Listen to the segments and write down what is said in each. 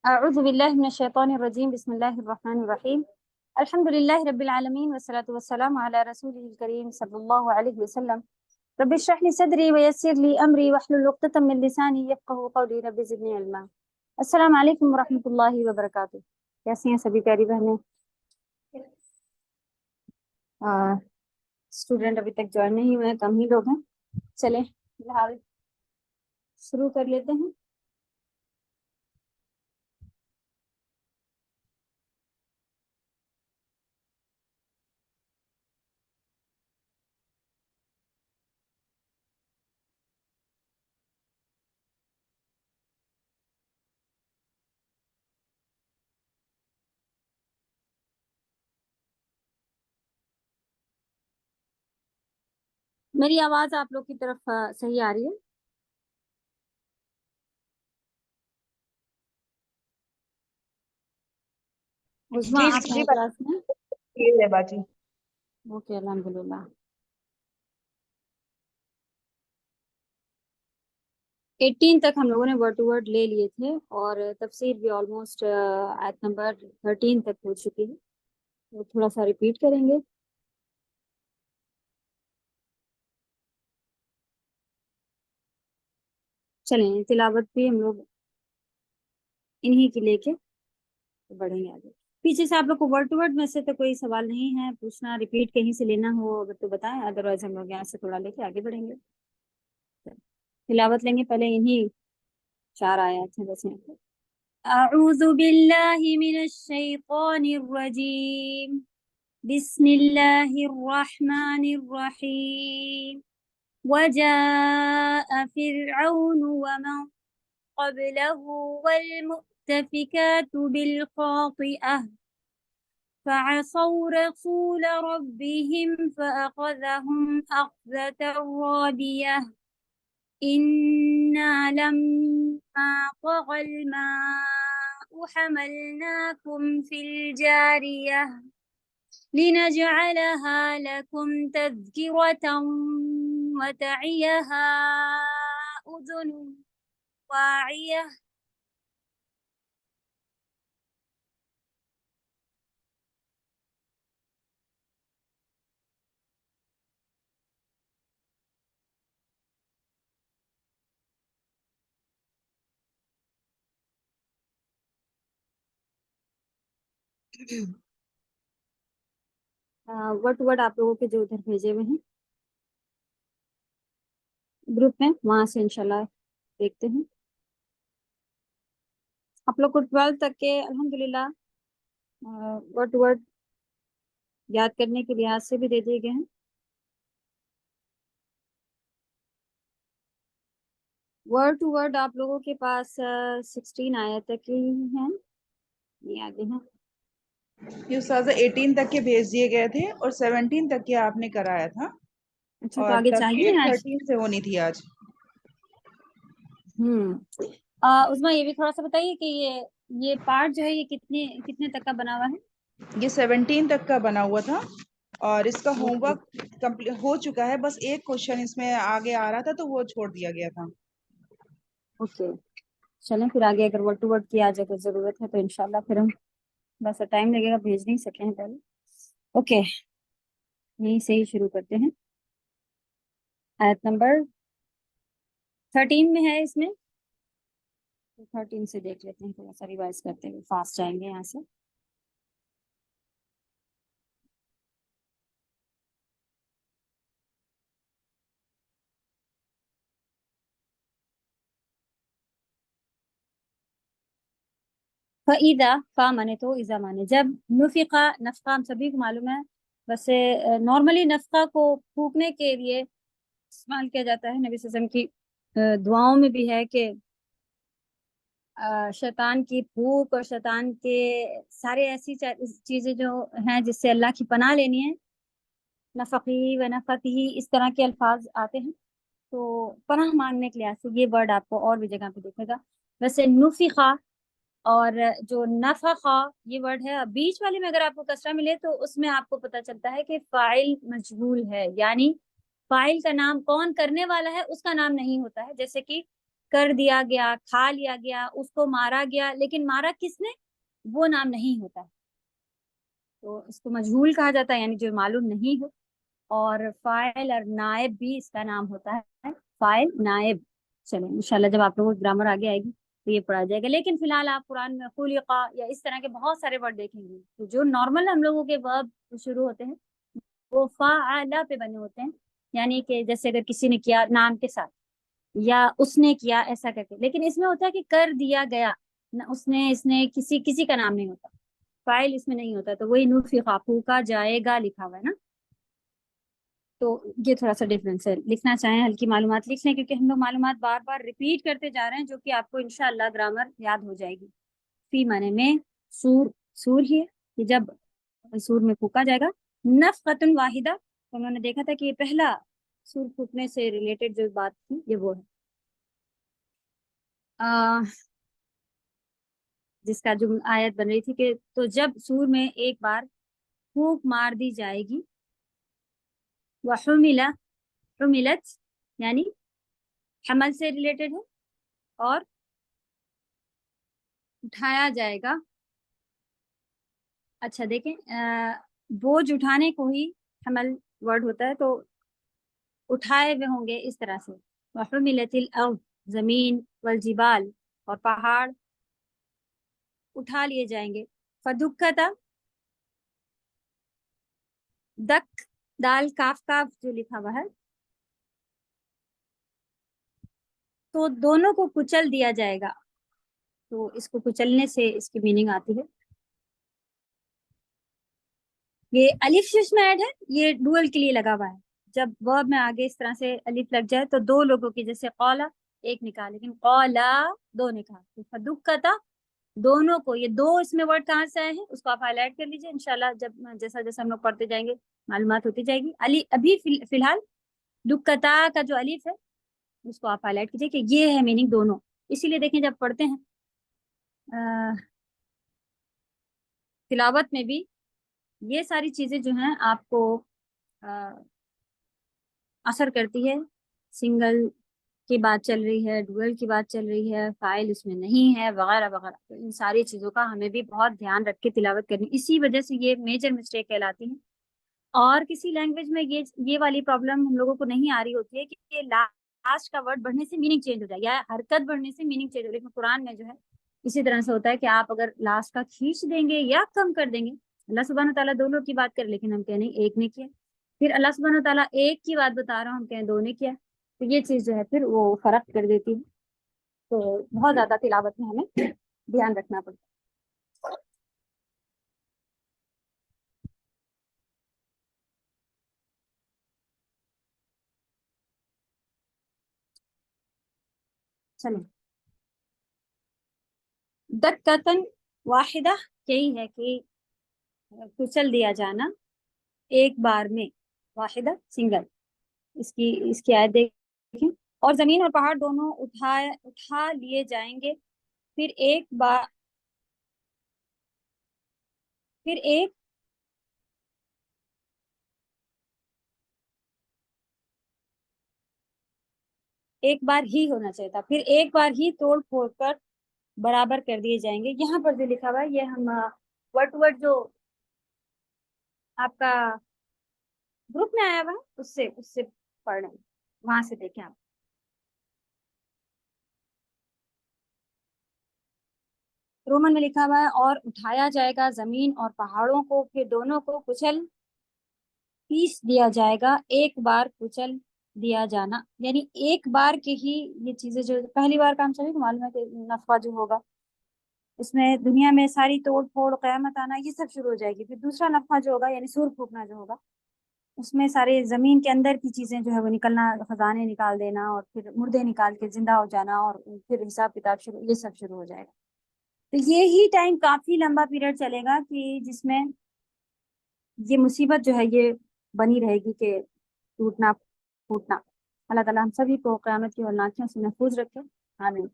اعوذ باللہ من الشیطان الرجیم بسم اللہ الرحمن الرحیم الحمد للہ رب العالمین والصلاة والسلام علی رسولہ الکریم صلی اللہ علیہ وسلم رب اشرح لی صدری ویسر لی امری واحلل عقدۃ من لسانی یفقہوا قولی رب زدنی علما۔ السلام علیکم ورحمۃ اللہ وبرکاتہ۔ کیسی ہیں سبھی پیاری بہنیں؟ اسٹوڈنٹ ابھی تک جوائن نہیں ہوئے ہیں، کم ہی لوگ ہیں۔ چلیں فی الحال شروع کر لیتے ہیں۔ میری آواز آپ لوگ کی طرف صحیح آ رہی ہے؟ عظمیٰ آپ ہیں کلاس میں؟ ہے باجی۔ اوکے الحمدللہ۔ 18 تک ہم لوگوں نے ورڈ ٹو ورڈ لے لیے تھے اور تفسیر بھی آلموسٹ آیت نمبر 13 تک ہو چکی ہے، تو تھوڑا سا ریپیٹ کریں گے۔ چلیں تلاوت بھی ہم لوگ انہی کی لے کے بڑھیں گے آگے۔ پیچھے سے آپ لوگ کو ورڈ ٹو ورڈ میں سے تو کوئی سوال نہیں ہے پوچھنا، ریپیٹ کہیں سے لینا ہو اگر تو بتائیں، ادروائز ہم لوگ یہاں سے تھوڑا لے کے آگے بڑھیں گے۔ تلاوت لیں گے، پہلے انہی 4 آیات ہیں بس یہاں پہ۔ اعوذ باللہ من الشیطان الرجیم، بسم اللہ الرحمن الرحیم۔ وجاء فرعون ومن قبله والمؤتفكات بالخاطئة فعصوا رسول ربهم فأخذهم أخذة رابية إنا لما طغى الماء حملناكم في الجارية لنجعلها لكم تذكرة وتعيها أذن واعية۔ ورڈ ٹو ورڈ آپ لوگوں کے جو ادھر بھیجے ہوئے ہیں گروپ میں، وہاں سے انشاءاللہ دیکھتے ہیں۔ آپ لوگ کو 12 تک کے الحمدللہ ورڈ ٹو ورڈ یاد کرنے کے لحاظ سے بھی دے دیے گئے ہیں۔ ورڈ ٹو ورڈ آپ لوگوں کے پاس 16 آیت تک ہی ہیں، یہ آگے ہیں۔ یہ استاذہ 18 تک کے بھیج دیے گئے تھے اور 17 تک کے آپ نے کرایا تھا، اچھا تو اور آگے چاہیے تفسیر آج؟ 13 سے ہونی تھی آج۔ عظمیٰ یہ بھی تھوڑا سا بتائیے کہ یہ پارٹ جو ہے یہ کتنے تک کا بنا ہوا ہے؟ یہ 17 تک کا بنا ہوا تھا اور اس کا ہوم اوکے ورک کمپلیٹ ہو چکا ہے، بس ایک کوشچن اس میں آگے آ رہا تھا تو وہ چھوڑ دیا گیا تھا۔ اوکے، چلیں پھر آگے اگر ورڈ ٹو ورڈ کی آج اگر ضرورت ہے تو انشاءاللہ پھر ہم، بس ٹائم لگے گا، بھیج نہیں سکے ہیں پہلے۔ اوکے یہیں سے ہی شروع کرتے ہیں۔ آیت نمبر 13 میں ہے اس میں، 13 سے دیکھ لیتے ہیں، تھوڑا سا ریوائز کرتے ہیں، فاسٹ جائیں گے یہاں سے۔ فَإِذَا، فا مانے تو، اذا مانے جب، نفقہ، نفقہ ہم سبھی کو معلوم ہے، ویسے نارملی نفقہ کو پھونکنے کے لیے استعمال کیا جاتا ہے، نبی صلی اللہ علیہ وسلم کی دعاؤں میں بھی ہے کہ شیطان کی پھونک اور شیطان کے سارے ایسی چیزیں جو ہیں جس سے اللہ کی پناہ لینی ہے، نفقی و نفقی اس طرح کے الفاظ آتے ہیں، تو پناہ مانگنے کے لحاظ سے یہ ورڈ آپ کو اور بھی جگہ پہ دیکھے گا۔ ویسے نفقہ اور جو نفقہ یہ ورڈ ہے، بیچ والے میں اگر آپ کو کسرہ ملے تو اس میں آپ کو پتہ چلتا ہے کہ فاعل مجہول ہے، یعنی فاعل کا نام کون کرنے والا ہے اس کا نام نہیں ہوتا ہے، جیسے کہ کر دیا گیا، کھا لیا گیا، اس کو مارا گیا، لیکن مارا کس نے وہ نام نہیں ہوتا ہے، تو اس کو مجہول کہا جاتا ہے، یعنی جو معلوم نہیں ہو. اور فاعل اور نائب بھی اس کا نام ہوتا ہے، فاعل نائب. چلیں انشاءاللہ جب آپ لوگوں کو گرامر آگے آئے گی تو یہ پڑھا جائے گا، لیکن فی الحال آپ قرآن میں خلقا یا اس طرح کے بہت سارے ورڈ دیکھیں گے تو جو نارمل ہم لوگوں کے ورب شروع ہوتے ہیں وہ فاعلہ پہ بنے ہوتے ہیں، یعنی کہ جیسے اگر کسی نے کیا نام کے ساتھ یا اس نے کیا ایسا کر کے، لیکن اس میں ہوتا ہے کہ کر دیا گیا، نہ اس نے کسی کا نام نہیں ہوتا، فاعل اس میں نہیں ہوتا، تو وہی نفخ کا جائے گا لکھا ہوا ہے نا. تو یہ تھوڑا سا ڈفرینس ہے، لکھنا چاہیں ہلکی معلومات لکھ لیں، کیونکہ ہم لوگ معلومات بار بار ریپیٹ کرتے جا رہے ہیں جو کہ آپ کو انشاءاللہ گرامر یاد ہو جائے گی. فی معنی میں سور، سور ہی ہے کہ جب سور میں پھونکا جائے گا. نفقۃ واحدہ، تو انہوں نے دیکھا تھا کہ یہ پہلا سور پھونکنے سے ریلیٹڈ جو بات تھی یہ وہ ہے جس کا جو آیت بن رہی تھی کہ تو جب سور میں ایک بار پھونک مار دی جائے گی، وحملہ، حملت یعنی حمل سے ریلیٹڈ ہے، اور اٹھایا جائے گا. اچھا دیکھیں بوجھ اٹھانے کو ہی حمل ورڈ ہوتا ہے، تو اٹھائے ہوئے ہوں گے اس طرح سے. وحملت الارض، زمین، والجبال، اور پہاڑ اٹھا لیے جائیں گے. فدکتا، دک دال کاف کاف جو لکھا ہوا ہے، تو دونوں کو کچل دیا جائے گا. تو اس کو کچلنے سے اس کی میننگ آتی ہے، یہ الف شش میں ایڈ ہے، یہ ڈوئل کے لیے لگا ہوا ہے. جب ورب میں آگے اس طرح سے الف لگ جائے تو دو لوگوں کی، جیسے قولا ایک نکاح، لیکن قولا دو نکاح. فدکتا دونوں کو، یہ دو اس میں ورڈ کہاں سے آئے ہیں اس کو آپ ہائی لائٹ کر لیجیے، انشاءاللہ جب جیسا جیسا ہم لوگ پڑھتے جائیں گے معلومات ہوتی جائے گی. علی ابھی فی الحال دکتا کا جو الف ہے اس کو آپ ہائی لائٹ کیجیے کہ یہ ہے میننگ دونوں. اسی لیے دیکھیں جب پڑھتے ہیں تلاوت میں بھی یہ ساری چیزیں جو ہیں آپ کو اثر کرتی ہے. سنگل کی بات چل رہی ہے، ڈوئل کی بات چل رہی ہے، فائل اس میں نہیں ہے، وغیرہ وغیرہ. تو ان ساری چیزوں کا ہمیں بھی بہت دھیان رکھ کے تلاوت کرنی، اسی وجہ سے یہ میجر مسٹیک کہلاتی ہے. اور کسی لینگویج میں یہ والی پرابلم ہم لوگوں کو نہیں آ رہی ہوتی ہے کہ لاسٹ کا ورڈ بڑھنے سے میننگ چینج ہو جائے یا حرکت بڑھنے سے میننگ چینج ہو جائے. لیکن قرآن میں جو ہے اسی طرح سے ہوتا ہے کہ آپ اگر لاسٹ کا کھینچ دیں گے یا کم کر دیں گے. اللہ سبحانہ و تعالیٰ دونوں کی بات کرے لیکن ہم کہیں نہیں ایک نے کیا. پھر اللہ سبحانہ و تعالیٰ ایک کی بات بتا رہا ہوں ہم کہیں دو نے کیا. تو یہ چیز جو ہے پھر وہ فرق کر دیتی ہے. تو بہت زیادہ تلاوت میں ہمیں دھیان رکھنا پڑتا ہے. چلیں دکتن واحدہ یہی ہے کہ کچل دیا جانا ایک بار میں، واحدہ سنگل. اس کی آیت دیکھیں. اور زمین اور پہاڑ دونوں اٹھا لیے جائیں گے، پھر ایک بار ہی ہونا چاہیے تھا، پھر ایک بار ہی توڑ پھوڑ کر برابر کر دیے جائیں گے. یہاں پر جو لکھا ہوا ہے یہ ہم ورڈ ٹو ورڈ جو آپ کا گروپ میں آیا ہوا ہے اس سے پڑھ رہے ہیں، وہاں سے دیکھیں آپ. رومن میں لکھا ہوا ہے اور اٹھایا جائے گا زمین اور پہاڑوں کو، پھر دونوں کو کچل پیس دیا جائے گا. ایک بار کچل دیا جانا یعنی ایک بار کے ہی یہ چیزیں، جو پہلی بار کام چلے معلوم ہے کہ نفع جو ہوگا اس میں دنیا میں ساری توڑ پھوڑ قیامت آنا یہ سب شروع ہو جائے گی. پھر دوسرا نفع جو ہوگا یعنی سور پھونکنا جو ہوگا اس میں سارے زمین کے اندر کی چیزیں جو ہے وہ نکلنا، خزانے نکال دینا، اور پھر مردے نکال کے زندہ ہو جانا، اور پھر حساب کتاب شروع، یہ سب شروع ہو جائے گا. تو یہی ٹائم کافی لمبا پیریڈ چلے گا کہ جس میں یہ مصیبت جو ہے یہ بنی رہے گی کہ ٹوٹنا پھوٹنا. اللہ تعالیٰ ہم سبھی کو قیامت کی ہولناکیوں سے محفوظ رکھے، آمین.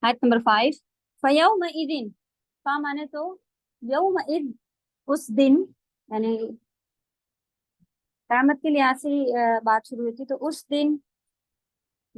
آیت نمبر 5. فَيَوْمَئِذٍ، فا مانے تو یومئذ اس دن، یعنی قیامت کے لحاظ سے بات شروع ہوئی تھی، تو اس دن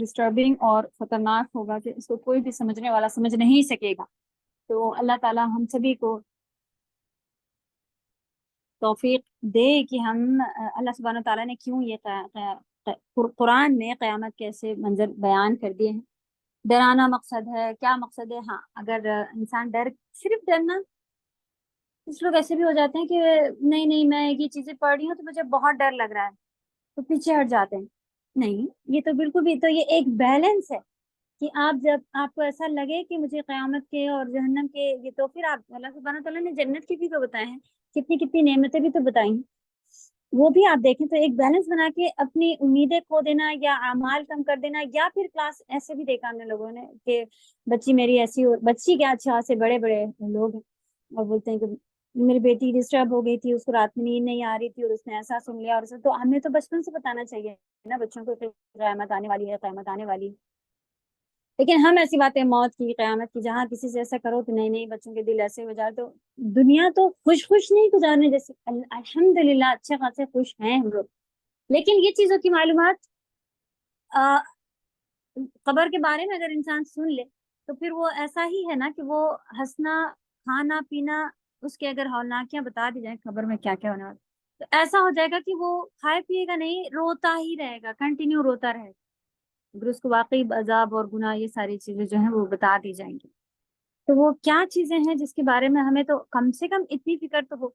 ڈسٹربنگ اور خطرناک ہوگا کہ اس کو کوئی بھی سمجھنے والا سمجھ نہیں سکے گا. تو اللہ تعالیٰ ہم سبھی کو توفیق دے کہ ہم اللہ سبحانہ و تعالیٰ نے کیوں یہ قرآن میں قیامت کے ایسے منظر بیان کر دیے ہیں. ڈرانا مقصد ہے، کیا مقصد ہے؟ ہاں اگر انسان صرف ڈرنا، کچھ لوگ ایسے بھی ہو جاتے ہیں کہ نہیں نہیں میں یہ چیزیں پڑھ رہی ہوں تو مجھے بہت ڈر لگ رہا ہے تو پیچھے ہٹ جاتے ہیں. نہیں، یہ تو بالکل بھی، تو یہ ایک بیلنس ہے کہ آپ جب آپ کو ایسا لگے کہ مجھے قیامت کے اور جہنم کے یہ، تو پھر آپ اللہ سبحانہ تعالیٰ نے جنت کی بھی تو بتائے ہیں، کتنی کتنی نعمتیں بھی تو بتائی ہیں، وہ بھی آپ دیکھیں. تو ایک بیلنس بنا کے اپنی امیدیں کھو دینا یا اعمال کم کر دینا، یا پھر کلاس ایسے بھی دیکھا ہم نے لوگوں نے کہ بچی میری ایسی بچی کیا اچھا سے بڑے بڑے لوگ ہیں اور بولتے ہیں کہ میری بیٹی ڈسٹرب ہو گئی تھی، اس کو رات میں نیند نہیں آ رہی تھی اور اس نے ایسا سن لیا. اور تو ہمیں تو بچپن سے بتانا چاہیے نا بچوں کو کہ قیامت آنے والی ہے، قیامت آنے والی ہے. لیکن ہم ایسی باتیں موت کی، قیامت کی، جہاں کسی سے ایسا کرو تو نہیں بچوں کے دل ایسے ہو جائے. تو دنیا تو خوش نہیں گزارنے جیسے، الحمدللہ اچھے خاصے خوش ہیں ہم لوگ. لیکن یہ چیزوں کی معلومات قبر کے بارے میں اگر انسان سن لے تو پھر وہ ایسا ہی ہے نا کہ وہ ہنسنا، کھانا پینا، اس کے اگر ہولناکیاں بتا دی جائیں قبر میں کیا کیا ہونے والا، تو ایسا ہو جائے گا کہ وہ کھائے پیے گا نہیں، روتا ہی رہے گا، کنٹینیو روتا رہے گا. اگر اس کو واقعی عذاب اور گناہ یہ ساری چیزیں جو ہیں وہ بتا دی جائیں گی تو وہ کیا چیزیں ہیں جس کے بارے میں ہمیں تو کم سے کم اتنی فکر تو ہو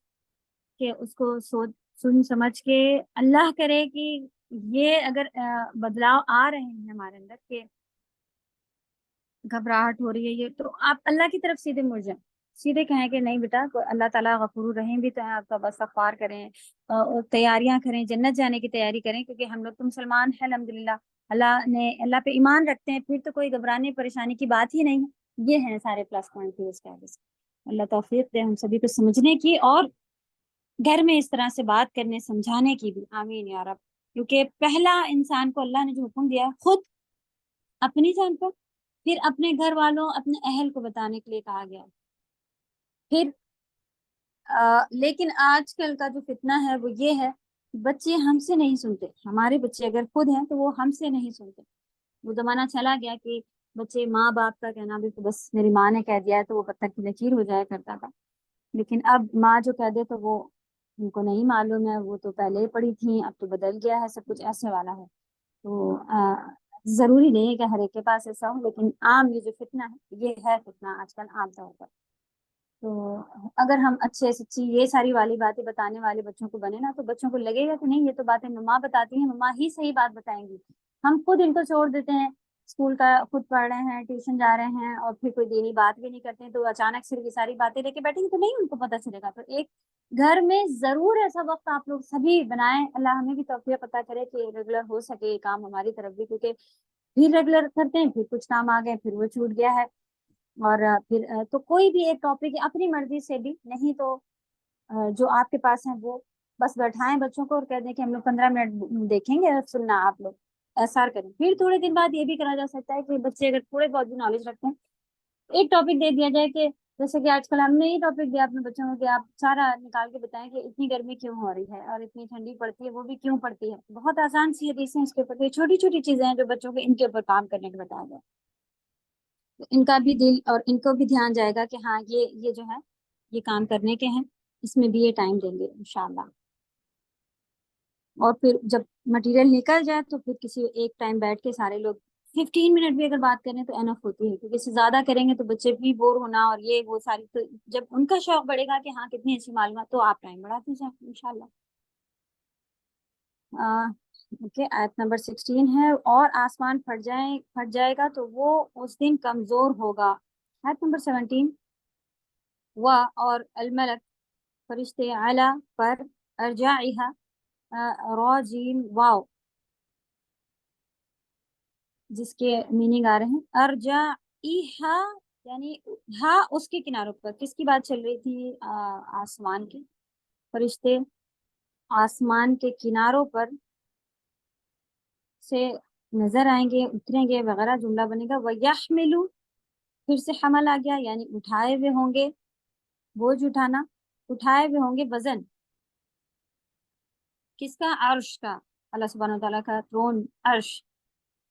کہ اس کو سن سمجھ کے اللہ کرے کہ یہ اگر بدلاؤ آ رہے ہیں ہمارے اندر کہ گھبراہٹ ہو رہی ہے یہ، تو آپ اللہ کی طرف سیدھے مڑ جائیں، سیدھے کہیں کہ نہیں بیٹا، اللہ تعالیٰ غفور الرحیم بھی تو ہے، آپ کا بس استغفار کریں اور تیاریاں کریں، جنت جانے کی تیاری کریں، کیونکہ ہم لوگ تو مسلمان ہیں الحمدللہ، اللہ پہ ایمان رکھتے ہیں، پھر تو کوئی گھبرانے پریشانی کی بات ہی نہیں ہے. یہ ہیں سارے پلس پوائنٹ اس کے آگے سے. اللہ توفیق دے ہم سبھی کو سمجھنے کی اور گھر میں اس طرح سے بات کرنے سمجھانے کی بھی، آمین یا رب. کیونکہ پہلا انسان کو اللہ نے جو حکم دیا خود اپنی جان پر، پھر اپنے گھر والوں، اپنے اہل کو بتانے کے لیے کہا گیا. پھر لیکن آج کل کا جو فتنہ ہے وہ یہ ہے، بچے ہم سے نہیں سنتے، ہمارے بچے اگر خود ہیں تو وہ ہم سے نہیں سنتے. وہ زمانہ چلا گیا کہ بچے ماں باپ کا کہنا بھی بس میری ماں نے کہہ دیا ہے تو وہ پتھر کی لکیر ہو جایا کرتا تھا. لیکن اب ماں جو کہہ دے تو وہ ان کو نہیں معلوم ہے، وہ تو پہلے ہی پڑھی تھیں، اب تو بدل گیا ہے سب کچھ، ایسے والا ہے. تو ضروری نہیں ہے کہ ہر ایک کے پاس ایسا ہو، لیکن عام یہ جو فتنہ ہے یہ ہے فتنہ آج کل عام طور پر. تو اگر ہم اچھے سچی یہ ساری والی باتیں بتانے والے بچوں کو بنے نا تو بچوں کو لگے گا کہ نہیں یہ تو باتیں مما بتاتی ہیں، مما ہی صحیح بات بتائیں گی. ہم خود ان کو چھوڑ دیتے ہیں، اسکول کا خود پڑھ رہے ہیں، ٹیوشن جا رہے ہیں اور پھر کوئی دینی بات بھی نہیں کرتے ہیں، تو اچانک صرف یہ ساری باتیں لے کے بیٹھیں گے تو نہیں ان کو پتہ چلے گا. تو ایک گھر میں ضرور ایسا وقت آپ لوگ سبھی بنائیں، اللہ ہمیں بھی توفیق عطا کرے کہ ریگولر ہو سکے یہ کام ہماری طرف بھی، کیونکہ پھر ریگولر کرتے ہیں، پھر کچھ کام آ گئے، پھر وہ چھوٹ گیا ہے. اور پھر تو کوئی بھی ایک ٹاپک اپنی مرضی سے بھی نہیں، تو جو آپ کے پاس ہیں وہ بس بیٹھائیں بچوں کو اور کہہ دیں کہ ہم لوگ 15 منٹ دیکھیں گے، سننا آپ لوگ ایسار کریں. پھر تھوڑے دن بعد یہ بھی کرا جا سکتا ہے کہ بچے اگر تھوڑے بہت بھی نالج رکھتے ہیں، ایک ٹاپک دے دیا جائے کہ جیسے کہ آج کل ہم نے یہ ٹاپک دیا اپنے بچوں کو کہ آپ سارا نکال کے بتائیں کہ اتنی گرمی کیوں ہو رہی ہے اور اتنی ٹھنڈی پڑتی ہے، وہ بھی کیوں پڑتی ہے. بہت آسان سی حدیث ہیں اس کے اوپر، یہ چھوٹی چھوٹی چیزیں ہیں جو بچوں کو ان کے اوپر کام کرنے کے بتایا جائے. ان کا بھی دل اور ان کو بھی دھیان جائے گا کہ ہاں یہ جو ہے یہ کام کرنے کے ہیں، اس میں بھی یہ ٹائم دیں گے انشاءاللہ. اور پھر جب مٹیریل نکل جائے تو پھر کسی ایک ٹائم بیٹھ کے سارے لوگ 15 منٹ بھی اگر بات کریں تو انف ہوتی ہے، کیونکہ اس سے زیادہ کریں گے تو بچے بھی بور ہونا اور یہ وہ ساری، تو جب ان کا شوق بڑھے گا کہ ہاں کتنی اچھی معلومات، تو آپ ٹائم بڑھاتے جائیں انشاءاللہ. اوکے، آیت نمبر 16 ہے، اور آسمان پھٹ جائے گا تو وہ اس دن کمزور ہوگا. آیت نمبر 17، اور الملک فرشتے اعلیٰ پر ارجائها راجین، واو جس کے میننگ آ رہے ہیں ارجائها یعنی ہاں اس کے کناروں پر. کس کی بات چل رہی تھی؟ آسمان کی. فرشتے آسمان کے کناروں پر سے نظر آئیں گے، اتریں گے وغیرہ، جملہ بنے گا وَيَحْمِلُ، پھر سے حمل آ گیا یعنی اٹھائے ہوئے ہوں گے، بوجھ اٹھانا، اٹھائے ہوئے ہوں گے وزن کس کا؟ عرش کا، اللہ سبحانہ وتعالیٰ کا تھرون عرش.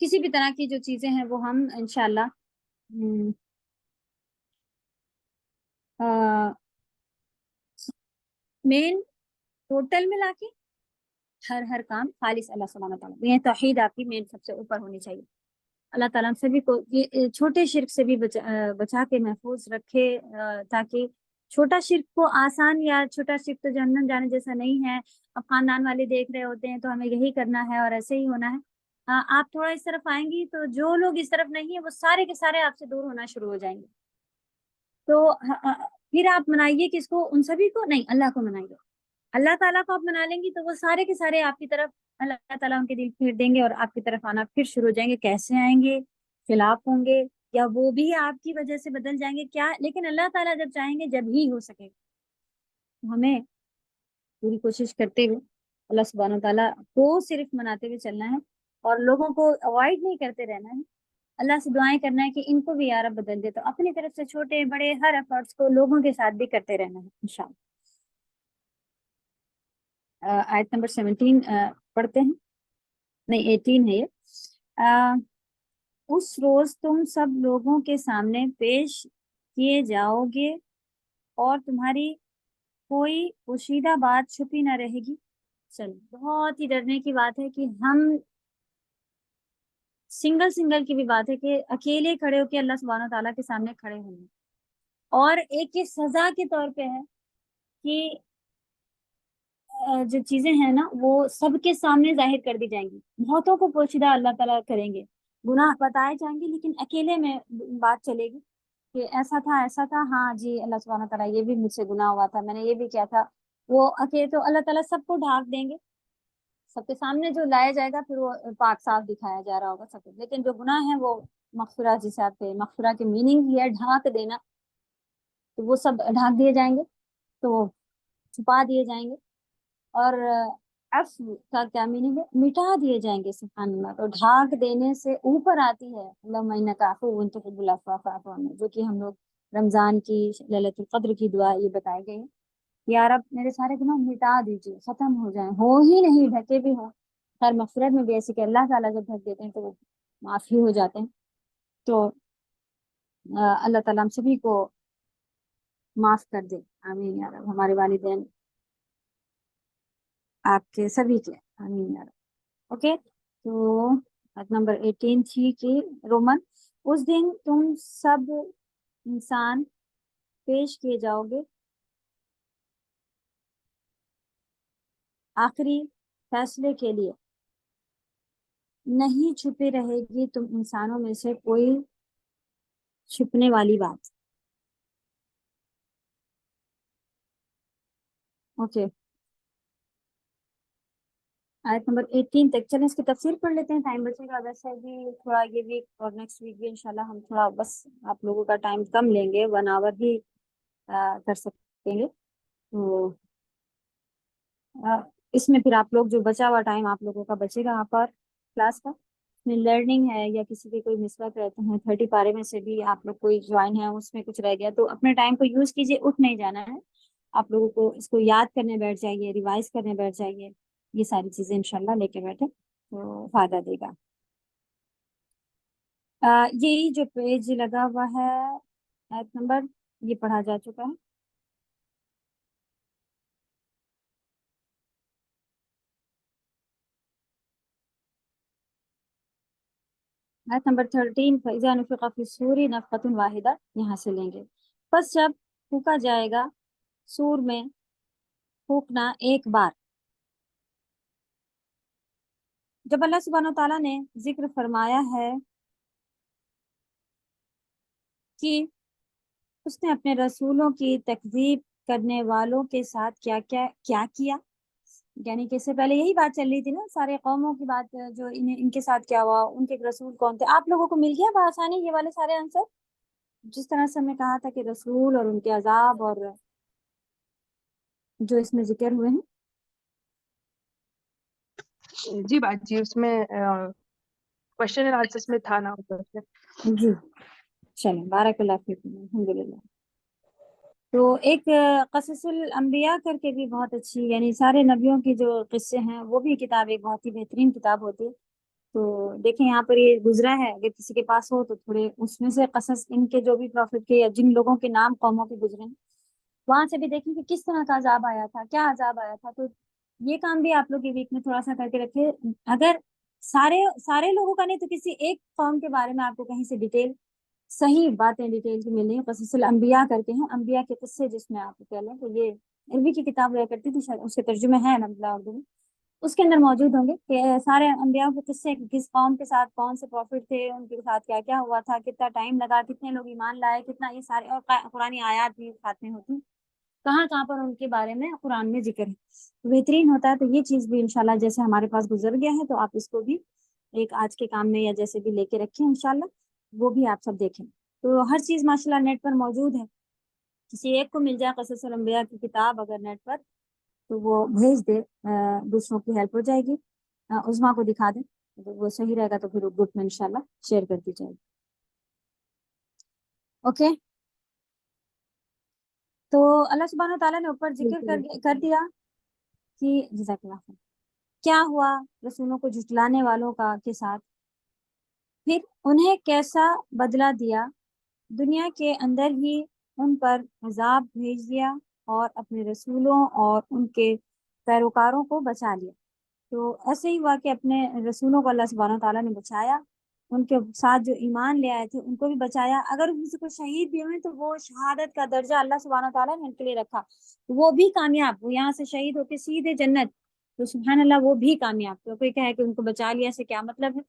کسی بھی طرح کی جو چیزیں ہیں وہ ہم انشاءاللہ مین ٹوٹل ملا کے ہر کام خالص اللہ سبحانہ وتعالیٰ، یہ توحید آپ کی مین سب سے اوپر ہونی چاہیے۔ اللہ تعالیٰ ہم سبھی کو یہ چھوٹے شرک سے بھی بچا کے محفوظ رکھے، تاکہ چھوٹا شرک کو آسان، یا چھوٹا شرک تو جہنم جانے جیسا نہیں ہے، اب خاندان والے دیکھ رہے ہوتے ہیں تو ہمیں یہی کرنا ہے اور ایسے ہی ہونا ہے۔ آپ تھوڑا اس طرف آئیں گی تو جو لوگ اس طرف نہیں ہیں وہ سارے کے سارے آپ سے دور ہونا شروع ہو جائیں گے۔ تو پھر آپ منائیے کس کو؟ ان سبھی کو نہیں، اللہ کو منائیے۔ اللہ تعالیٰ کو آپ منا لیں گی تو وہ سارے کے سارے آپ کی طرف، اللہ تعالیٰ ان کے دل پھیر دیں گے اور آپ کی طرف آنا پھر شروع ہو جائیں گے۔ کیسے آئیں گے؟ خلاف ہوں گے یا وہ بھی آپ کی وجہ سے بدل جائیں گے کیا، لیکن اللہ تعالیٰ جب چاہیں گے جب ہی ہو سکے۔ ہمیں پوری کوشش کرتے ہوئے اللہ سبحانہ تعالیٰ کو صرف مناتے ہوئے چلنا ہے اور لوگوں کو اوائڈ نہیں کرتے رہنا ہے۔ اللہ سے دعائیں کرنا ہے کہ ان کو بھی یا رب بدل دے، تو اپنی طرف سے چھوٹے بڑے ہر ایفرٹس کو لوگوں کے ساتھ بھی کرتے رہنا ہے انشاءاللہ۔ آیت نمبر 17 پڑھتے ہیں، نہیں 18 ہے یہ۔ اس روز تم سب لوگوں کے سامنے پیش کیے جاؤ گے اور تمہاری کوئی پوشیدہ بات چھپی نہ رہے گی۔ چلو، بہت ہی ڈرنے کی بات ہے کہ ہم سنگل کی بھی بات ہے کہ اکیلے کھڑے ہو کے اللہ سبحانہ تعالیٰ کے سامنے کھڑے ہوں گے، اور ایک یہ سزا کے طور پہ ہے کہ جو چیزیں ہیں نا وہ سب کے سامنے ظاہر کر دی جائیں گی، بہتوں کو پوشیدہ اللہ تعالیٰ کریں گے، گناہ بتائے جائیں گے، لیکن اکیلے میں بات چلے گی کہ ایسا تھا ہاں جی اللہ سبحانہ تعالیٰ یہ بھی مجھ سے گناہ ہوا تھا، میں نے یہ بھی کیا تھا۔ وہ اکیلے تو اللہ تعالیٰ سب کو ڈھانک دیں گے، سب کے سامنے جو لایا جائے گا پھر وہ پاک صاف دکھایا جا رہا ہوگا سب کو، لیکن جو گناہ ہے وہ مغفرہ، جسے آپ کے مغفرہ کے میننگ ہی ہے ڈھانک دینا، تو وہ سب ڈھانک دیے جائیں گے، تو چھپا دیے جائیں گے۔ اور عفو کا کیا میننگ ہے؟ مٹا دیے جائیں گے، سبحان اللہ۔ تو ڈھانک دینے سے اوپر آتی ہے اللہم انک عفو تحب العفو فاعف عنی، جو کہ ہم لوگ رمضان کی لیلۃ القدر کی دعا یہ بتائی گئی ہے، یا رب میرے سارے گناہ مٹا دیجیے، ختم ہو جائیں، ہو ہی نہیں ڈھکے بھی ہوں۔ خیر مغفرت میں بھی ایسی کہ اللہ تعالیٰ جب ڈھک دیتے ہیں تو وہ معافی ہو جاتے ہیں۔ تو اللہ تعالیٰ ہم سبھی کو معاف کر دے، آمین یا رب، ہمارے والدین آپ کے سبھی کے، آمین یا رب۔ اوکے، تو نمبر 18 تھی کہ رومن، اس دن تم سب انسان پیش کیے جاؤ گے آخری فیصلے کے لیے، نہیں چھپے رہے گی تم انسانوں میں سے کوئی چھپنے والی بات۔ اوکے، آیت نمبر 18 تک چلیں اس کی تفسیر پڑھ لیتے ہیں، ٹائم بچے گا ویسے بھی تھوڑا، یہ ویک اور نیکسٹ ویک بھی انشاءاللہ ہم تھوڑا بس آپ لوگوں کا ٹائم کم لیں گے، 1 آور ہی کر سکیں گے، تو اس میں پھر آپ لوگ جو بچا ہوا ٹائم آپ لوگوں کا بچے گا آپ اور کلاس کا، اس میں لرننگ ہے یا کسی کے کوئی مسئلہ رہتے ہیں 30 پارے میں سے بھی آپ لوگ کوئی جوائن ہے اس میں کچھ رہ گیا تو اپنے ٹائم کو یوز کیجیے، اٹھ نہیں جانا ہے آپ لوگوں کو، اس کو یاد کرنے بیٹھ جائیے، ریوائز کرنے بیٹھ جائیے، یہ ساری چیزیں انشاءاللہ لے کے بیٹھے تو فائدہ دے گا۔ یہی جو پیج لگا ہوا ہے آیت نمبر، یہ پڑھا جا چکا ہے۔ آیت نمبر 13 فَإِذَا نُفِخَ فِي الصُّورِ نَفْخَةٌ وَاحِدَةٌ، یہاں سے لیں گے، پس جب پھونکا جائے گا سور میں، پھونکنا ایک بار۔ جب اللہ سبحانہ تعالیٰ نے ذکر فرمایا ہے کہ اس نے اپنے رسولوں کی تکذیب کرنے والوں کے ساتھ کیا کیا، یعنی کہ اس سے پہلے یہی بات چل رہی تھی نا، سارے قوموں کی بات، جو ان کے ساتھ کیا ہوا، ان کے رسول کون تھے، آپ لوگوں کو مل گیا بآسانی یہ والے سارے آنسر، جس طرح سے ہم نے کہا تھا کہ رسول اور ان کے عذاب اور جو اس میں ذکر ہوئے ہیں۔ جی بات جی، اس میں کوشچن اینڈ آنسر میں تھا نا جی چلیں، بارک اللہ فیکم، الحمدللہ۔ تو ایک قصص الانبیاء کر کے بھی بہت اچھی، یعنی سارے نبیوں کی جو قصے ہیں وہ بھی کتاب ایک بہت ہی بہترین کتاب ہوتی ہے، تو دیکھیں یہاں پر یہ گزرا ہے، اگر کسی کے پاس ہو تو تھوڑے اس میں سے قصص ان کے جو بھی پروفٹ کے یا جن لوگوں کے نام قوموں کے گزرے ہیں وہاں سے بھی دیکھیں کہ کس طرح کا عذاب آیا تھا، کیا عذاب آیا تھا. تو یہ کام بھی آپ لوگ کی ویک میں تھوڑا سا کر کے رکھے. اگر سارے لوگوں کا نہیں تو کسی ایک قوم کے بارے میں آپ کو کہیں سے ڈیٹیل صحیح باتیں ڈیٹیل کی مل رہی ہیں. قصص الانبیاء کرتے ہیں، انبیاء کے قصے جس میں آپ کہہ لیں تو یہ عربی کی کتاب ہوا کرتی تھی، شاید اس کے ترجمے ہیں الحمدللہ اردو میں، اس کے اندر موجود ہوں گے کہ سارے انبیاء کے قصے، کس قوم کے ساتھ کون سے پروفٹ تھے، ان کے ساتھ کیا کیا ہوا تھا، کتنا ٹائم لگا، کتنے لوگ ایمان لائے، کتنا یہ سارے، اور قرآنی آیات بھی ساتھ میں ہوتی ہیں، کہاں کہاں پر ان کے بارے میں قرآن میں ذکر ہے. بہترین ہوتا ہے. تو یہ چیز بھی انشاءاللہ جیسے ہمارے پاس گزر گیا ہے تو آپ اس کو بھی ایک آج کے کام میں یا جیسے بھی لے کے رکھیں انشاءاللہ، وہ بھی آپ سب دیکھیں. تو ہر چیز ماشاءاللہ نیٹ پر موجود ہے. کسی ایک کو مل جائے قصص الانبیاء کی کتاب اگر نیٹ پر تو وہ بھیج دے، دوسروں کی ہیلپ ہو جائے گی. عظما کو دکھا دیں تو وہ صحیح رہے گا، تو پھر گروپ میں انشاءاللہ شیئر کر دی جائے گی. اوکے. تو اللہ سبحانہ و تعالیٰ نے اوپر ذکر کر دیا کہ جزاک اللہ خیر کیا ہوا رسولوں کو جھٹلانے والوں کا کے ساتھ، پھر انہیں کیسا بدلہ دیا. دنیا کے اندر ہی ان پر عذاب بھیج دیا اور اپنے رسولوں اور ان کے پیروکاروں کو بچا لیا. تو ایسے ہی ہوا کہ اپنے رسولوں کو اللہ سبحانہ و تعالیٰ نے بچایا، ان کے ساتھ جو ایمان لے آئے تھے ان کو بھی بچایا. اگر ان سے کوئی شہید بھی ہوئے تو وہ شہادت کا درجہ اللہ سبحانہ و تعالیٰ نے ان کے لیے رکھا، وہ بھی کامیاب، وہ یہاں سے شہید ہو کے سیدھے جنت. تو سبحان اللہ وہ بھی کامیاب. تو کوئی کہے کہ ان کو بچا لیا سے کیا مطلب ہے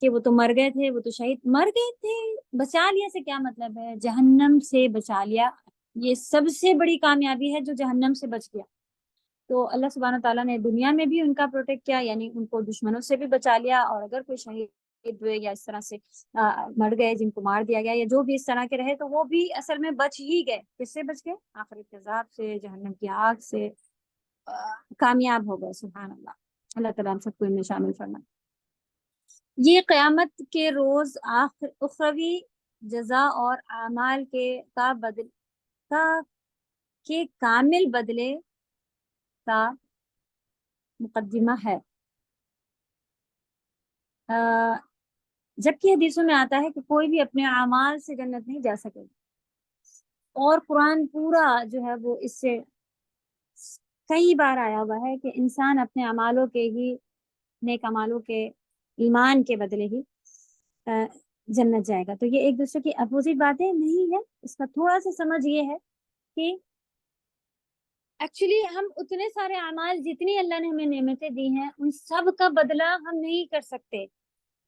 کہ وہ تو مر گئے تھے، وہ تو شہید مر گئے تھے، بچا لیا سے کیا مطلب ہے؟ جہنم سے بچا لیا. یہ سب سے بڑی کامیابی ہے جو جہنم سے بچ گیا. تو اللہ سبحانہ تعالیٰ نے دنیا میں بھی ان کا پروٹیکٹ کیا، یعنی ان کو دشمنوں سے بھی بچا لیا. اور اگر کوئی شہید ہوئے یا اس طرح سے مر گئے، جن کو مار دیا گیا یا جو بھی اس طرح کے رہے، تو وہ بھی اصل میں بچ ہی گئے. کس سے بچ گئے؟ آخرت کے عذاب سے، جہنم کی آگ سے کامیاب ہو گئے. سبحان اللہ. اللہ تعالیٰ ہم سب کو ان میں شامل فرمائے. یہ قیامت کے روز اخروی جزا اور اعمال کے کامل بدلے کا مقدمہ ہے. جبکہ حدیثوں میں آتا ہے کہ کوئی بھی اپنے اعمال سے جنت نہیں جا سکے، اور قرآن پورا جو ہے وہ اس سے کئی بار آیا ہوا ہے کہ انسان اپنے اعمالوں کے ہی، نیک اعمالوں کے ایمان کے بدلے ہی جنت جائے گا. تو یہ ایک دوسرے کی اپوزٹ باتیں نہیں ہے. اس کا تھوڑا سا سمجھ یہ ہے کہ ایکچولی ہم اتنے سارے اعمال، جتنی اللہ نے ہمیں نعمتیں دی ہیں، ان سب کا بدلہ ہم نہیں کر سکتے.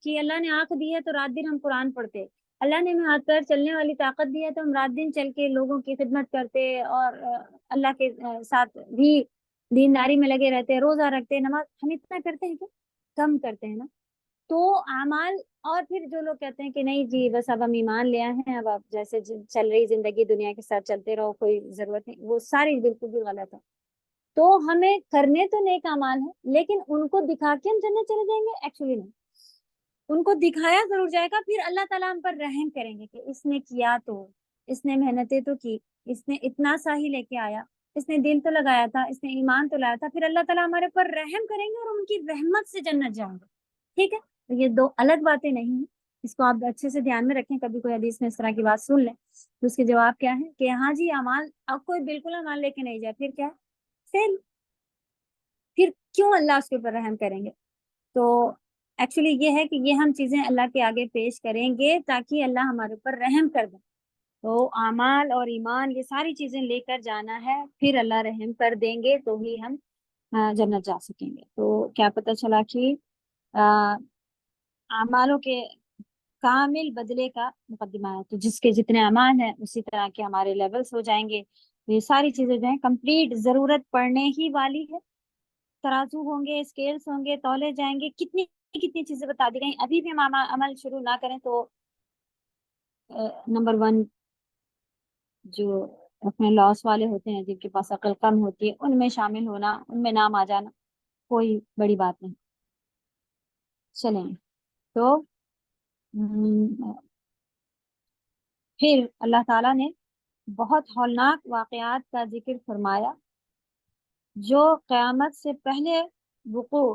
کہ اللہ نے آنکھ دی ہے تو رات دن ہم قرآن پڑھتے، اللہ نے ہمیں ہاتھ پیر چلنے والی طاقت دی ہے تو ہم رات دن چل کے لوگوں کی خدمت کرتے اور اللہ کے ساتھ بھی دینداری میں لگے رہتے، روزہ رکھتے، نماز. ہم اتنا کرتے ہیں کہ کم کرتے ہیں نا. تو اعمال، اور پھر جو لوگ کہتے ہیں کہ نہیں جی بس اب ہم ایمان لے آئے ہیں، اب آپ جیسے چل رہی زندگی دنیا کے ساتھ چلتے رہو، کوئی ضرورت نہیں، وہ ساری بالکل بھی غلط ہے. تو ہمیں کرنے تو نیک اعمال ہیں، لیکن ان کو دکھا کے ہم جنت چلے جائیں گے؟ ایکچولی نہیں. ان کو دکھایا ضرور جائے گا، پھر اللہ تعالیٰ ہم پر رحم کریں گے کہ اس نے کیا، تو اس نے محنتیں تو کی، اس نے اتنا سا ہی لے کے آیا، اس نے دل تو لگایا تھا، اس نے ایمان تو لایا تھا. پھر اللہ تعالیٰ ہمارے پر رحم کریں گے اور ان کی رحمت سے جنت جائیں گے. ٹھیک ہے. تو یہ دو الگ باتیں نہیں ہیں. اس کو آپ اچھے سے دھیان میں رکھیں. کبھی کوئی حدیث میں اس طرح کی بات سن لیں تو اس کے جواب کیا ہے کہ ہاں جی اعمال، اب کوئی بالکل اعمال لے کے نہیں جائے، پھر کیا؟ پھر کیوں اللہ اس کے اوپر رحم کریں گے؟ تو ایکچولی یہ ہے کہ یہ ہم چیزیں اللہ کے آگے پیش کریں گے تاکہ اللہ ہمارے اوپر رحم کر دے. تو اعمال اور ایمان یہ ساری چیزیں لے کر جانا ہے، پھر اللہ رحم کر دیں گے تو ہی ہم جنت جا سکیں گے. تو کیا پتہ چلا کہ اعمالوں کے کامل بدلے کا مقدمہ ہے. تو جس کے جتنے اعمال ہیں اسی طرح کے ہمارے لیولز ہو جائیں گے. تو یہ ساری چیزیں جو ہیں کمپلیٹ ضرورت پڑنے ہی والی ہے. ترازو ہوں گے، اسکیلز ہوں گے، تولے جائیں گے، کتنی چیزیں بتا دی گئی. ابھی بھی ہم عمل شروع نہ کریں تو نمبر 1 جو اپنے لاس والے ہوتے ہیں، جن کے پاس عقل کم ہوتی ہے، ان میں شامل ہونا، ان میں نام آ جانا کوئی بڑی بات نہیں. چلیں تو پھر اللہ تعالیٰ نے بہت ہولناک واقعات کا ذکر فرمایا جو قیامت سے پہلے وقوع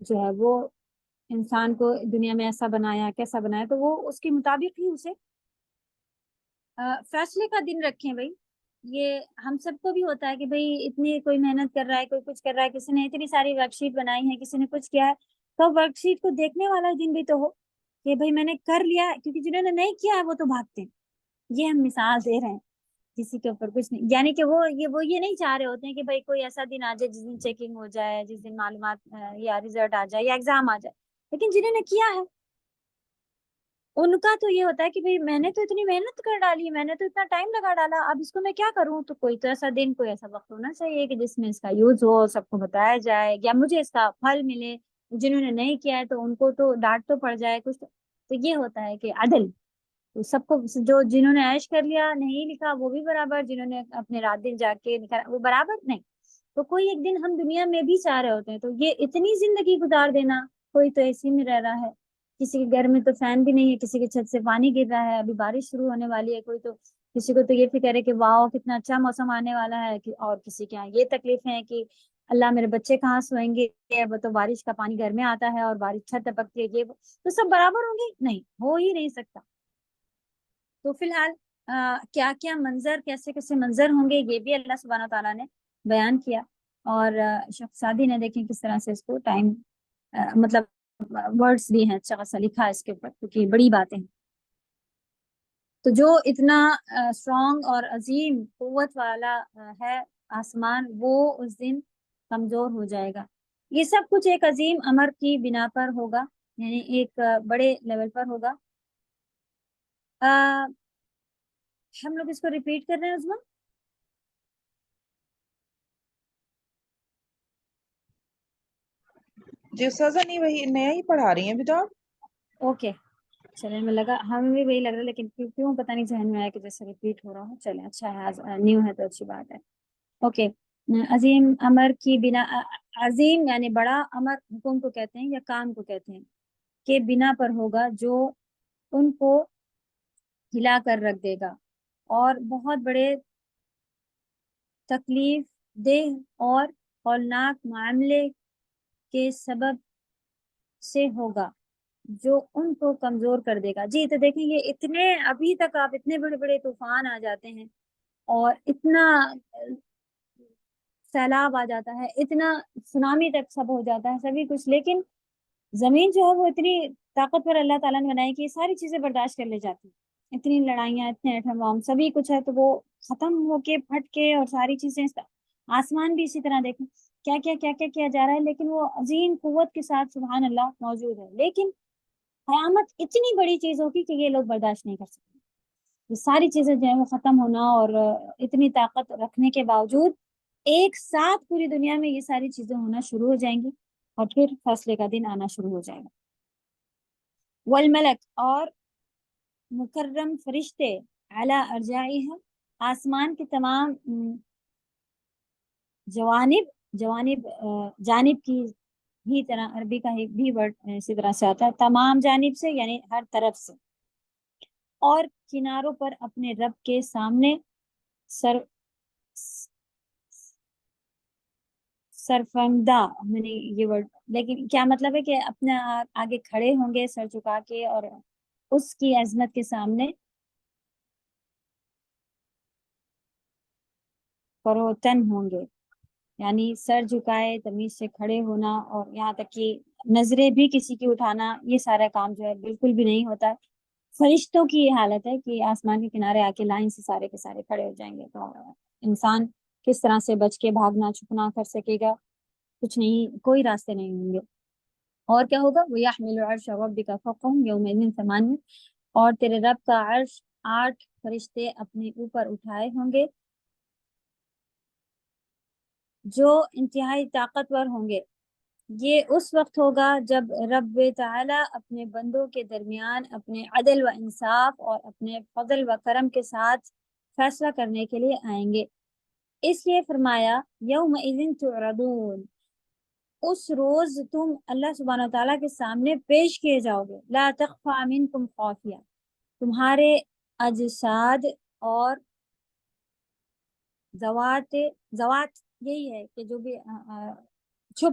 جو ہے وہ انسان کو دنیا میں ایسا بنایا کیسا بنایا، تو وہ اس کے مطابق ہی اسے فیصلے کا دن رکھیں بھائی. یہ ہم سب کو بھی ہوتا ہے کہ بھائی اتنی کوئی محنت کر رہا ہے، کوئی کچھ کر رہا ہے، کسی نے اتنی ساری ورک شیٹ بنائی ہے، کسی نے کچھ کیا ہے، تو ورک شیٹ کو دیکھنے والا دن بھی تو ہو کہ بھائی میں نے کر لیا. کیونکہ جنہوں نے نہیں کیا ہے وہ تو بھاگتے ہیں. یہ ہم مثال دے رہے ہیں، کسی کے اوپر کچھ نہیں، یعنی کہ وہ یہ نہیں چاہ رہے ہوتے ہیں کہ بھائی کوئی ایسا دن آ جائے جس دن چیکنگ ہو جائے، جس دن معلومات یا ریزلٹ آ جائے یا ایگزام آ جائے. لیکن جنہوں نے کیا ہے ان کا تو یہ ہوتا ہے کہ بھائی میں نے تو اتنی محنت کر ڈالی، میں نے تو اتنا ٹائم لگا ڈالا، اب اس کو میں کیا کروں. تو کوئی تو ایسا دن، کوئی ایسا وقت ہونا چاہیے کہ جس میں اس کا یوز ہو، سب کو بتایا جائے، یا مجھے اس کا پھل ملے. جنہوں نے نہیں کیا ہے تو ان کو تو ڈانٹ تو پڑ جائے کچھ. تو یہ ہوتا ہے کہ عدل. تو سب کو، جو جنہوں نے عیش کر لیا نہیں لکھا وہ بھی برابر، جنہوں نے اپنے رات دن جا کے لکھا وہ برابر نہیں. تو کوئی ایک دن ہم دنیا میں بھی چاہ رہے ہوتے ہیں. تو یہ اتنی زندگی گزار دینا، کوئی تو اے سی میں رہ رہا ہے، کسی کے گھر میں تو فین بھی نہیں ہے، کسی کے چھت سے پانی گر رہا ہے، ابھی بارش شروع ہونے والی ہے، کوئی تو کسی کو تو یہ فکر ہے کہ واؤ کتنا اچھا موسم آنے والا ہے، اور کسی کے یہاں یہ تکلیف ہے کہ اللہ میرے بچے کہاں سوئیں گے، وہ تو بارش کا پانی گھر میں آتا ہے اور بارش چھت ٹپکتی ہے. یہ تو سب برابر ہوں گے؟ نہیں، ہو ہی نہیں سکتا. تو فی الحال کیا کیا منظر، کیسے کیسے منظر ہوں گے، یہ بھی اللہ سبحانہ تعالیٰ نے بیان کیا. اور شخصادی نے دیکھیں کس طرح سے اس کو ٹائم مطلب ورڈز بھی ہیں، اچھا خاصا لکھا ہے اس کے اوپر، کیونکہ بڑی باتیں ہیں. تو جو اتنا اسٹرانگ اور عظیم قوت والا ہے آسمان، وہ اس دن کمزور ہو جائے گا. یہ سب کچھ ایک عظیم امر کی بنا پر ہوگا، یعنی ایک بڑے لیول پر ہوگا. ہم لوگ اس کو ریپیٹ کر رہے ہیں عظما. جی استاذہ، نہیں وہی نیا ہی پڑھا رہی ہیں ابھی تو آپ. اوکے چلیں، میں لگا ہمیں بھی وہی لگ رہا ہے، لیکن کیوں پتہ نہیں ذہن میں آیا کہ جیسے ریپیٹ ہو رہا ہو. چلیں اچھا ہے، نیو ہے تو اچھی بات ہے. اوکے. عظیم امر کی بنا، عظیم یعنی بڑا، امر حکم کو کہتے ہیں یا کام کو کہتے ہیں، کے بنا پر ہوگا جو ان کو ہلا کر رکھ دے گا، اور بہت بڑے تکلیف دہ اور ہولناک معاملے کے سبب سے ہوگا جو ان کو کمزور کر دے گا. جی تو دیکھیں یہ اتنے، ابھی تک آپ اتنے بڑے بڑے طوفان آ جاتے ہیں اور اتنا سیلاب آ جاتا ہے، اتنا سونامی تک سب ہو جاتا ہے سبھی کچھ، لیکن زمین جو ہے وہ اتنی طاقتور اللہ تعالیٰ نے بنائی کہ یہ ساری چیزیں برداشت کر لے جاتی ہیں. اتنی لڑائیاں، اتنے ایٹم بم، سبھی کچھ ہے، تو وہ ختم ہو کے پھٹ کے، اور ساری چیزیں. آسمان بھی اسی طرح دیکھیں کیا کیا کیا کیا کیا جا رہا ہے، لیکن وہ عظیم قوت کے ساتھ سبحان اللہ موجود ہے. لیکن قیامت اتنی بڑی چیز ہوگی کہ یہ لوگ برداشت نہیں کر سکتے. یہ ساری چیزیں جو ہیں وہ ختم ہونا، اور اتنی طاقت رکھنے کے باوجود ایک ساتھ پوری دنیا میں یہ ساری چیزیں ہونا شروع ہو جائیں گی، اور پھر فیصلے کا دن آنا شروع ہو جائے گا. والملک، اور مکرم فرشتے، اعلی ارجائها، آسمان کے تمام جانب کی بھی طرح، عربی کا ایک بھی ورڈ اسی طرح سے آتا ہے، تمام جانب سے یعنی ہر طرف سے، اور کناروں پر اپنے رب کے سامنے سرفنگدہ، میں نے یہ ورڈ، لیکن کیا مطلب ہے کہ اپنے آگے کھڑے ہوں گے سر جھکا کے، اور اس کی عظمت کے سامنے فروتن ہوں گے. یعنی سر جھکائے، تمیز سے کھڑے ہونا، اور یہاں تک کہ نظریں بھی کسی کی اٹھانا، یہ سارا کام جو ہے بالکل بھی نہیں ہوتا ہے. فرشتوں کی یہ حالت ہے کہ آسمان کے کنارے آ کے لائن سے سارے کے سارے کھڑے ہو جائیں گے. تو انسان کس طرح سے بچ کے بھاگنا چھپنا کر سکے گا؟ کچھ نہیں، کوئی راستے نہیں ہوں گے. اور کیا ہوگا؟ وَيَحْمِلُ عَرْشَ رَبِّكَ فَوْقَهُمْ يَوْمَئِذٍ ثَمَانِيَةٌ، اور تیرے رب کا عرش 8 فرشتے اپنے اوپر اٹھائے ہوں گے، جو انتہائی طاقتور ہوں گے. یہ اس وقت ہوگا جب رب تعالی اپنے بندوں کے درمیان اپنے عدل و انصاف اور اپنے فضل و کرم کے ساتھ فیصلہ کرنے کے لیے آئیں گے. اس لیے فرمایا یومئذ تعرضون، اس روز تم اللہ سبحانہ و تعالیٰ کے سامنے پیش کیے جاؤ گے. لا تخفى منکم خافیہ، تمہارے اجساد اور زوات یہی ہے کہ جو بھی چھپ